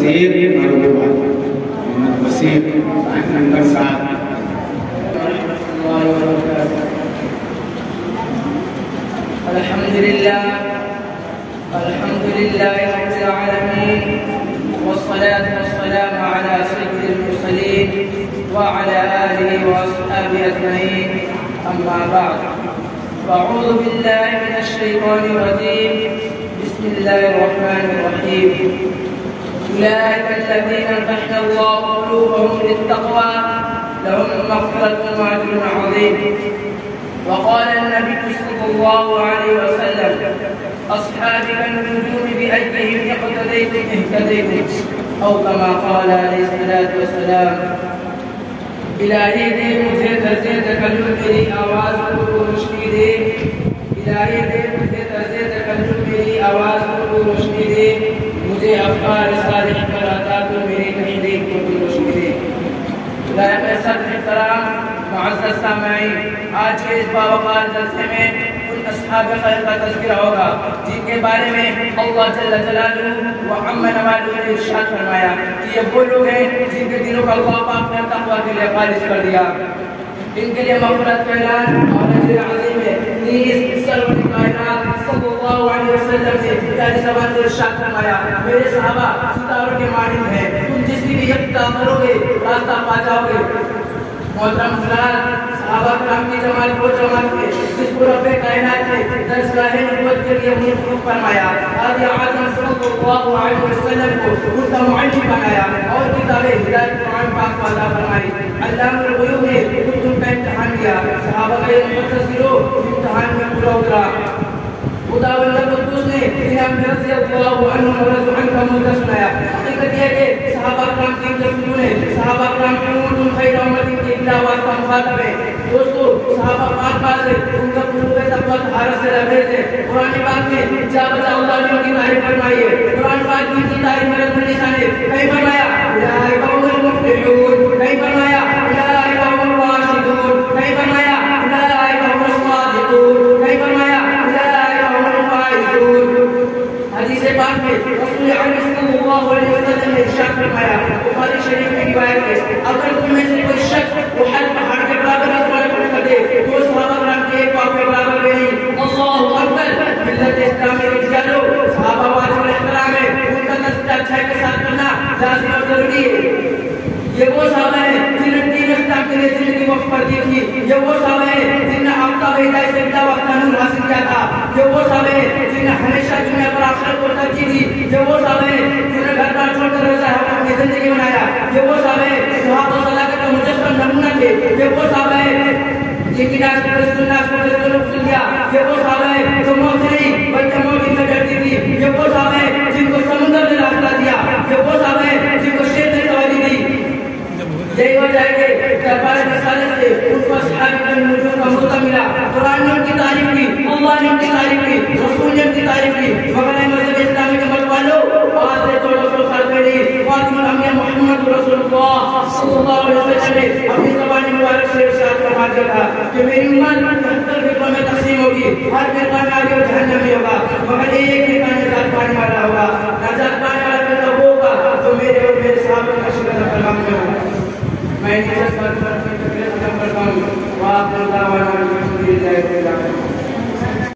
بصیر محمد بصیر نمبر 7. الحمد لله رب العالمين، والصلاة والسلام على سيد المرسلين وعلى آله وأصحابه أجمعين، أما بعد. أعوذ بالله من الشيطان الرجيم، بسم الله الرحمن الرحيم. أولئك الذين امتحن الله قلوبهم للتقوى لهم مغفرة وأجر عظيم. وقال النبي صلى الله عليه وسلم: أصحابي كالنجوم بأيديهم اقتديتم اهتديتم، أو كما قال عليه الصلاة والسلام. الہی دے مجھے درجے تکلم میری آواز کو روشنی دے، الہی دے مجھے درجے تکلم میری آواز کو روشنی دے، مجھے افکار صالح پر عطا تو میری تحریک کو روشنی دے. لائق صدر احترام معزز سامعین، آج کے اس باوقار جلسے میں ان اصحاب خیر کا تذکرہ ہوگا جن کے بارے میں اللہ جل جلالہ و عم نوالہ نے ارشاد فرمایا کہ یہ وہ لوگ ہیں جن کے دلوں کا اللہ پاک نے تقویٰ کے لیے خالص کر دیا. ان کے لیے مغفرت کا اعلان اور اجر عظیم ہے. نیز سرور کائنات صلی اللہ علیہ وسلم نے پیاری زبان سے ارشاد فرمایا: میرے صحابہ ستاروں کے مانند ہیں، تم جس کی بھی یکتا کرو گے راستہ پا جاؤ گے. محترم حضرات، صحابہ کرام کی جماعت وہ جماعت ہے جس کو رب کائنات نے درجگاہ نبوت کے لیے منتخب فرمایا. قائد اعظم صلی اللہ علیہ وسلم کو ان کا معلم بنایا اور کتاب ہدایت قرآن پاک کو عطا فرمائی. علامہ الغیوب نے ان کا امتحان لیا. صحابہ کا یہ مقدس گروہ امتحان میں پورا اترا. خدا واللہ قدوس نے انہیں اپنے رضی اللہ عنہ ورضو عنہ کا موجہ سنایا. حقیقت یہ کہ صحابہ کرام کی تسلیم نے صحابہ کرام کی خیر امت کی اطلاعات کا مخاطب ہے. دوستو، صحابہ پاک سے ان کا قلوب تقویٰ حارت سے لبریز ہے. قرآن پاک میں جا بجا اللہ نے ان کی تعریف فرمائی ہے. قرآن پاک کی تعریف میں رب النساء نے کہیں فرمایا اولئک هم المفلحون، کہیں فرمایا اولئک هم الراشدون، کہیں فرمایا اولئک هم الصادقون، کہیں فرمایا حدیث پاک میں رسول اکرم صلی اللہ علیہ وسلم نے ارشاد فرمایا، بخاری شریف کی روایت ہے: اگر تم میں سے کوئی شخص احد پہاڑ کے برابر رسول کر دے تو صحابہ کرام کے ایک پاؤں کے برابر نہیں. اللہ اکبر. ملت اسلامی کے جانو، صحابہ واجب الاحترام ہے، ان کا تذکرہ اچھائی کے ساتھ کرنا لازم اور ضروری ہے. یہ وہ صحابہ ہیں جنہوں نے دین اسلام کے لیے زندگی وقف کر دی تھی. یہ وہ صحابہ ہیں جنہوں نے آفتاب ہدایت سے بلا وقت نور حاصل کیا تھا. یہ وہ صحابہ ہیں جنہوں نے ہمیشہ دنیا پر آخرت کو ترجیح دی. یہ وہ صحابہ ہیں جنہوں نے گھر بار چھوڑ کر روزہ حق اپنی زندگی بنایا. یہ وہ صحابہ ہیں جو حق و صداقت کا مجسم نمونہ تھے. یہ وہ صحابہ ہیں جن کی ناز پر سنت کو لیا. یہ وہ صحابہ ہیں جو موت سے نہیں بلکہ موت سے ڈرتی تھی. یہ وہ صحابہ ہیں جن کو سمندر نے راستہ دیا. یہ وہ صحابہ ہیں جن کو شیر نے سواری دی. یہی وجہ ہے کہ دربار رسالت سے ان کو اصحاب النجوم کا موقع ملا. قرآن نے ان کی تعریف کی، اللہ نے ان کی تعریف کی، رسول نے ان کی تعریف کی. مگر مذہب اسلامی کے مت والو، آج سے 1400 سال پہلے خاتم الانبیاء محمد رسول اللہ صلی اللہ علیہ وسلم نے اپنی زبان مبارک سے ارشاد فرما دیا تھا کہ میری امت 73 فرقوں